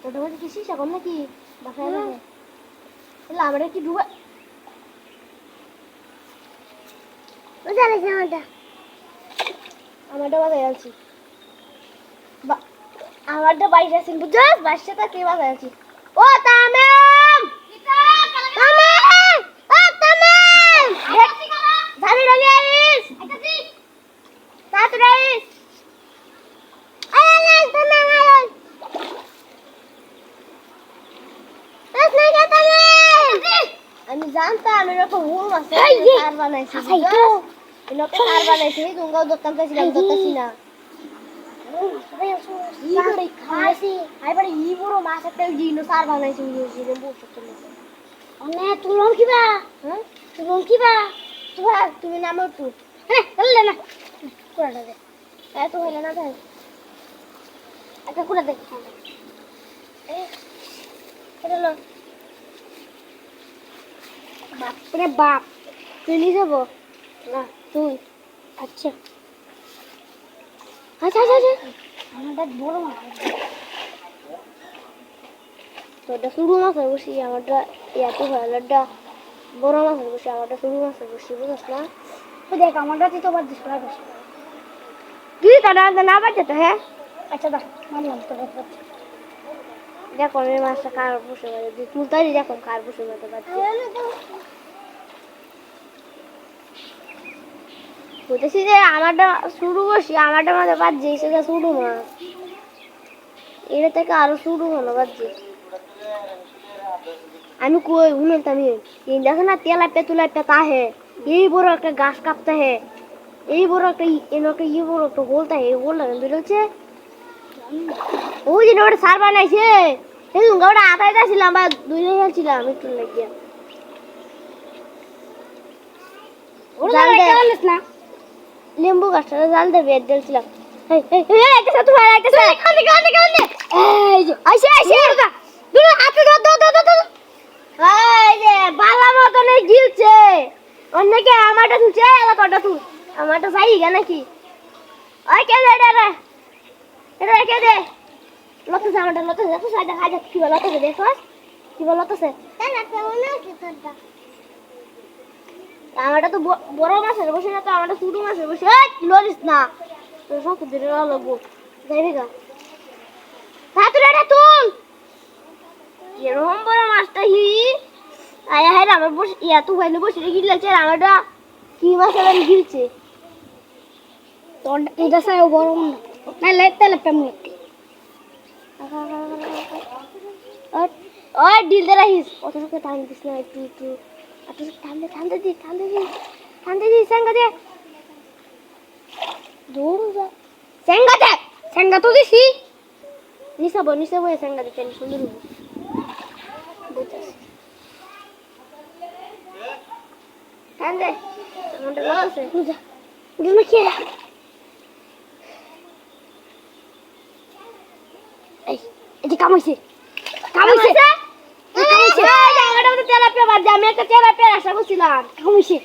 তোটা বলছে কি শিশা কম নাকি বাসায় যাবে আমরা কি ডুবা আমারটা বাজায় আছি আমারটা বাইরে আছি বুঝছস বাসাটা কে বাজায় আছি ও তামাম তামাম ও তামাম ধারে ধারে আইস তাড়াতাড়ি আইস আয় তামাম আয় আমি জানতাম এরকম হুম আছে কার বানাইছি এরকম কার বানাইছি তোমরাও দোকান চাইছিলাম দোকানছি না ই করে খাইছি আইবারে ই বড় মাছ একটা জিনো সার বানাইছি জিনো বসে চলে অনে তুলন কিবা হ্যাঁ তুলন কিবা তুমি নামো তো হ্যাঁ চলে না কুড়াটা দে এ তো হইল না ভাই একটা কুড়া দে এটা লো বাপরে বাপ তুই নিয়ে যাবো না তুই আচ্ছা আচ্ছা আচ্ছা আচ্ছা আমারটা বড় মাছ তোটা শুরু মাছ বসি আমারটা ইয়াতে হলাটা বড় মাছ বসি আমারটা শুরু মাছ বসি বুঝছ না তো দেখ আমারটা তুই তো বাদ দিস না বসি তুই তারা না বাদ যেতে হ্যাঁ আচ্ছা দা মানলাম তো বাদ দেখো আমি মাছটা কার বসে বাদ তুই তাই দেখো কার বসে বাদ বলতেছি যে আমারটা শুরু বসি আমারটা মাঝে বাজছে সেটা শুরু মাছ এটা থেকে আরো শুরু হলো বাজছে আমি কই উনুন আমি দেখো না তেলা পেতুলা পেতা হে এই বড় একটা গাছ কাটতে হে এই বড় একটা এনকে ই বড় একটা গোলতা হে গোলটা বেরোচ্ছে ওই দিন ওটা সার বানাইছে এই ওটা আটাইটা ছিলাম বা দুই জন ছিলাম একটু লাগিয়া ওটা না লেম্বু গাছটা জাল দে বেদ দিলছিলাম এই এই এই একটা সাথে ভাই একটা সাথে কানে এই যে আইছে আইছে দুটো হাতে দাও এই যে বালা মত নেই গিলছে অন্যকে আমারটা তুলছে এলা তোটা তুল আমারটা যাই গা নাকি ওই কে দে এটা কে দে লতছে আমারটা লতছে তো সাইডে হাজার কি বলা তো দেখছস কি বলা তো সে তাহলে কেমন কি তোরটা আমারটা তো বড় মাছের বসে না তো আমারটা ছোট মাছের বসে লরিস না তো সব ধরে লাগবো যাইবে গা তাড়াতাড়ি এটা তুল এরকম বড় মাছটা হি আয়া হ্যাঁ আমার বসে ইয়া তো হইলো বসে গিয়ে লাগছে আমারটা কি মাছ আবার গিলছে তোর এটা সাই বড় না লাইতে লাগতাম ওই ডিল দে রাখিস অতটুকু টাইম দিস না একটু ঠান্ডা দি সেঙ্গা দে দৌড় যা সেঙ্গা তো দিছি নিসাবো সেঙ্গা দিতে সুন্দর হবে বুঝছিস ঠান্ডা আমাদের লাগছে বুঝা বুঝা কি এই এটি কামাইছে জায়গাটা তেলাপিয়া বাদ আমি একটা তেলাপিয়া আশা করছিলাম কামাইছে